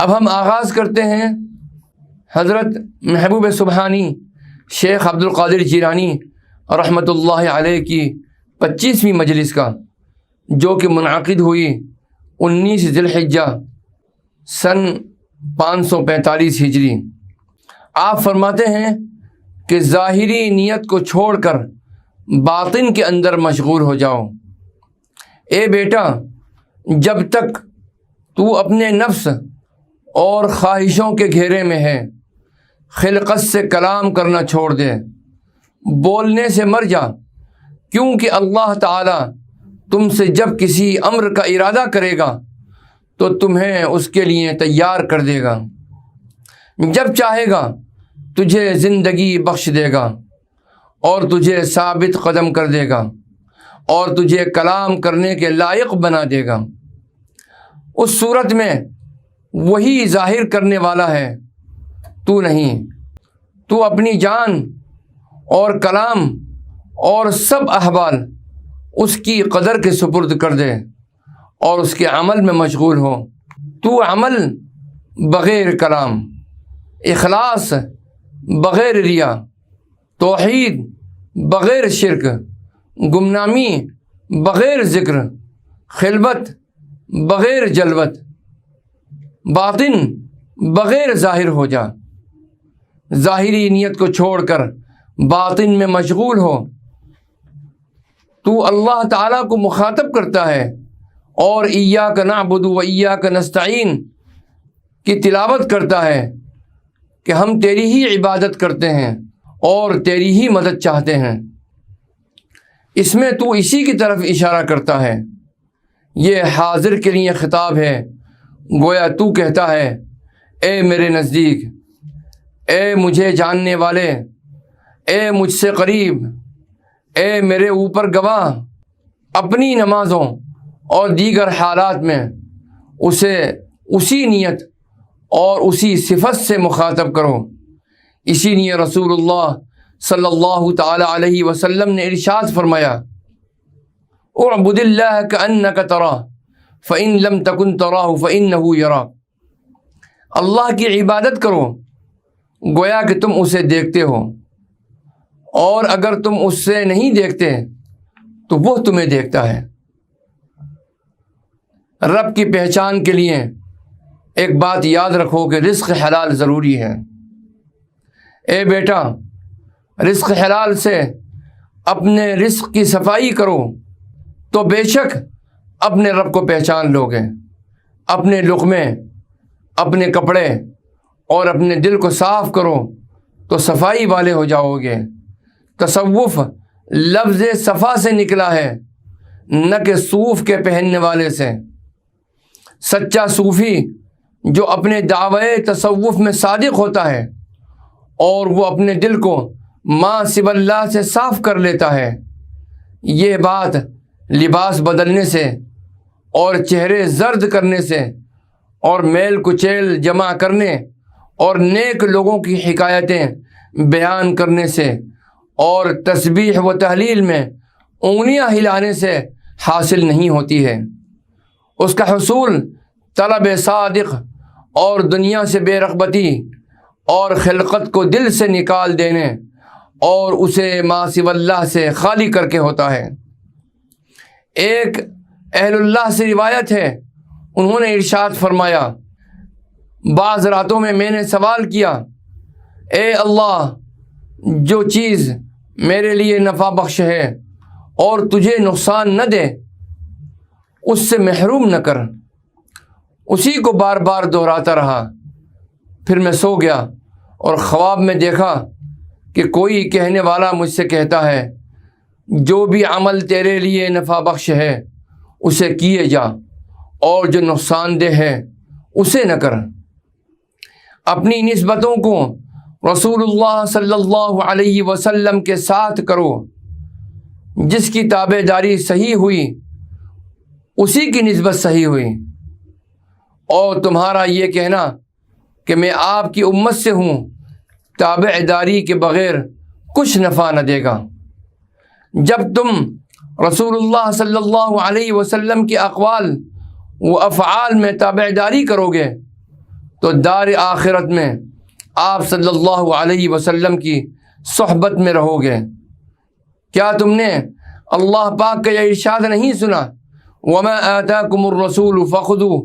اب ہم آغاز کرتے ہیں حضرت محبوب سبحانی شیخ عبد القادر جیلانی رحمۃ اللہ علیہ کی 25ویں مجلس کا، جو کہ منعقد ہوئی 19 ذی الحجہ سن 545 ہجری۔ آپ فرماتے ہیں کہ ظاہری نیت کو چھوڑ کر باطن کے اندر مشغول ہو جاؤ۔ اے بیٹا، جب تک تو اپنے نفس اور خواہشوں کے گھیرے میں ہے، خلقت سے کلام کرنا چھوڑ دے، بولنے سے مر جا، کیونکہ اللہ تعالیٰ تم سے جب کسی امر کا ارادہ کرے گا تو تمہیں اس کے لیے تیار کر دے گا۔ جب چاہے گا تجھے زندگی بخش دے گا اور تجھے ثابت قدم کر دے گا اور تجھے کلام کرنے کے لائق بنا دے گا۔ اس صورت میں وہی ظاہر کرنے والا ہے، تو نہیں۔ تو اپنی جان اور کلام اور سب احوال اس کی قدر کے سپرد کر دے اور اس کے عمل میں مشغول ہو۔ تو عمل بغیر کلام، اخلاص بغیر ریا، توحید بغیر شرک، گمنامی بغیر ذکر، خلوت بغیر جلوت، باطن بغیر ظاہر ہو جا۔ ظاہری نیت کو چھوڑ کر باطن میں مشغول ہو۔ تو اللہ تعالیٰ کو مخاطب کرتا ہے اور ایاک نعبد و ایاک نستعین کی تلاوت کرتا ہے کہ ہم تیری ہی عبادت کرتے ہیں اور تیری ہی مدد چاہتے ہیں۔ اس میں تو اسی کی طرف اشارہ کرتا ہے۔ یہ حاضر کے لیے خطاب ہے، گویا تو کہتا ہے اے میرے نزدیک، اے مجھے جاننے والے، اے مجھ سے قریب، اے میرے اوپر گواہ، اپنی نمازوں اور دیگر حالات میں اسے اسی نیت اور اسی صفت سے مخاطب کرو۔ اسی لیے رسول اللہ صلی اللہ تعالی علیہ وسلم نے ارشاد فرمایا، اعبد اللہ کأنک تراہ فإن لم تکن تراہ فإنہ یراک۔ اللہ کی عبادت کرو گویا کہ تم اسے دیکھتے ہو، اور اگر تم اس سے نہیں دیکھتے تو وہ تمہیں دیکھتا ہے۔ رب کی پہچان کے لیے ایک بات یاد رکھو کہ رزق حلال ضروری ہے۔ اے بیٹا، رزق حلال سے اپنے رزق کی صفائی کرو تو بے شک اپنے رب کو پہچان لوگے۔ اپنے لقمے، اپنے کپڑے اور اپنے دل کو صاف کرو تو صفائی والے ہو جاؤ گے۔ تصوف لفظ صفا سے نکلا ہے، نہ کہ صوف کے پہننے والے سے۔ سچا صوفی جو اپنے دعوے تصوف میں صادق ہوتا ہے اور وہ اپنے دل کو ما سوی اللہ سے صاف کر لیتا ہے، یہ بات لباس بدلنے سے اور چہرے زرد کرنے سے اور میل کچیل جمع کرنے اور نیک لوگوں کی حکایتیں بیان کرنے سے اور تسبیح و تحلیل میں انگلیاں ہلانے سے حاصل نہیں ہوتی ہے۔ اس کا حصول طلب صادق اور دنیا سے بے رغبتی اور خلقت کو دل سے نکال دینے اور اسے ما سوی اللہ سے خالی کر کے ہوتا ہے۔ ایک اہل اللہ سے روایت ہے، انہوں نے ارشاد فرمایا، بعض راتوں میں نے سوال کیا، اے اللہ، جو چیز میرے لیے نفع بخش ہے اور تجھے نقصان نہ دے اس سے محروم نہ کر۔ اسی کو بار بار دہراتا رہا۔ پھر میں سو گیا اور خواب میں دیکھا کہ کوئی کہنے والا مجھ سے کہتا ہے، جو بھی عمل تیرے لیے نفع بخش ہے اسے کیے جا اور جو نقصان دہ ہے اسے نہ کر۔ اپنی نسبتوں کو رسول اللہ صلی اللہ علیہ وسلم کے ساتھ کرو۔ جس کی تابع داری صحیح ہوئی اسی کی نسبت صحیح ہوئی، اور تمہارا یہ کہنا کہ میں آپ کی امت سے ہوں تابع داری کے بغیر کچھ نفع نہ دے گا۔ جب تم رسول اللہ صلی اللہ علیہ وسلم کی اقوال و افعال میں تابع داری کرو گے تو دار آخرت میں آپ صلی اللہ علیہ وسلم کی صحبت میں رہو گے۔ کیا تم نے اللہ پاک کا یہ ارشاد نہیں سنا؟ وَمَا آتَاكُمُ الرَّسُولُ فَخُذُوهُ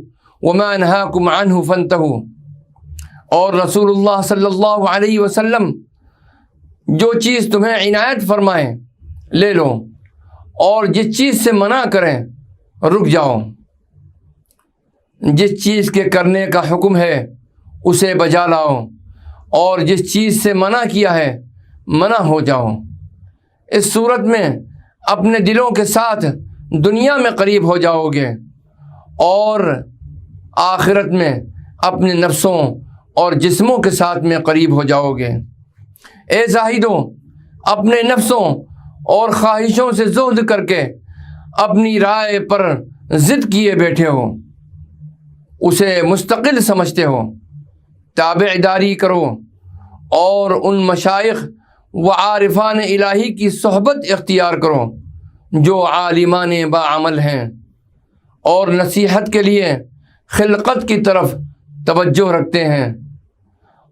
وَمَا نَهَاكُمْ عَنْهُ فَانْتَهُوا۔ اور رسول اللہ صلی اللہ علیہ وسلم جو چیز تمہیں عنایت فرمائیں لے لو، اور جس چیز سے منع کریں رک جاؤ۔ جس چیز کے کرنے کا حکم ہے اسے بجا لاؤ، اور جس چیز سے منع کیا ہے منع ہو جاؤ۔ اس صورت میں اپنے دلوں کے ساتھ دنیا میں قریب ہو جاؤ گے، اور آخرت میں اپنے نفسوں اور جسموں کے ساتھ میں قریب ہو جاؤ گے۔ اے زاہدوں، اپنے نفسوں اور خواہشوں سے زہد کر کے اپنی رائے پر ضد کیے بیٹھے ہو، اسے مستقل سمجھتے ہو۔ تابع داری کرو اور ان مشائخ و عارفان الہی کی صحبت اختیار کرو جو عالمان باعمل ہیں، اور نصیحت کے لیے خلقت کی طرف توجہ رکھتے ہیں،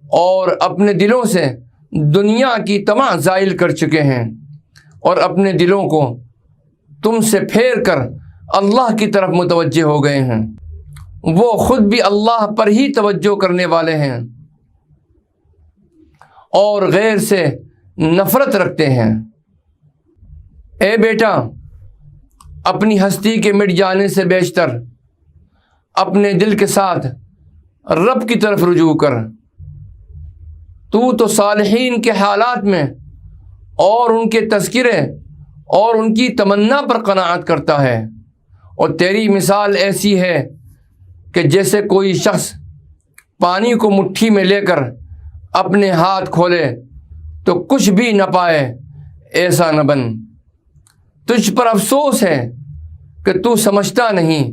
اور اپنے دلوں سے دنیا کی طمع زائل کر چکے ہیں، اور اپنے دلوں کو تم سے پھیر کر اللہ کی طرف متوجہ ہو گئے ہیں۔ وہ خود بھی اللہ پر ہی توجہ کرنے والے ہیں اور غیر سے نفرت رکھتے ہیں۔ اے بیٹا، اپنی ہستی کے مٹ جانے سے بیشتر اپنے دل کے ساتھ رب کی طرف رجوع کر۔ تو صالحین کے حالات میں اور ان کے تذکرے اور ان کی تمنا پر قناعت کرتا ہے، اور تیری مثال ایسی ہے کہ جیسے کوئی شخص پانی کو مٹھی میں لے کر اپنے ہاتھ کھولے تو کچھ بھی نہ پائے، ایسا نہ بن۔ تجھ پر افسوس ہے کہ تو سمجھتا نہیں،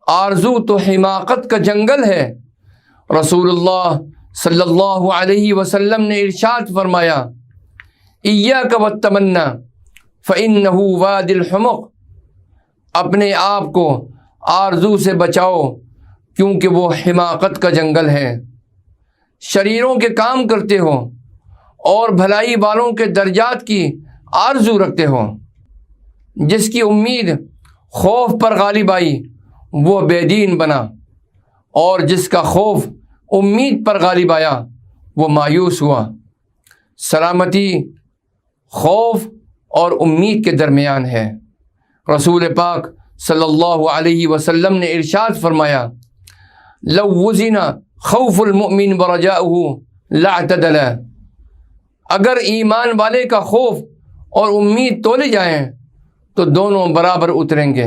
آرزو تو حماقت کا جنگل ہے۔ رسول اللہ صلی اللہ علیہ وسلم نے ارشاد فرمایا، ایاک والتمنی فإنہ وادی الحمق۔ اپنے آپ کو آرزو سے بچاؤ کیونکہ وہ حماقت کا جنگل ہے۔ شریروں کے کام کرتے ہو اور بھلائی والوں کے درجات کی آرزو رکھتے ہو۔ جس کی امید خوف پر غالب آئی وہ بے دین بنا، اور جس کا خوف امید پر غالب آیا وہ مایوس ہوا۔ سلامتی خوف اور امید کے درمیان ہے۔ رسول پاک صلی اللہ علیہ وسلم نے ارشاد فرمایا، لو وزن خوف المؤمن ورجاؤه لاعتدل۔ اگر ایمان والے کا خوف اور امید تولے جائیں تو دونوں برابر اتریں گے۔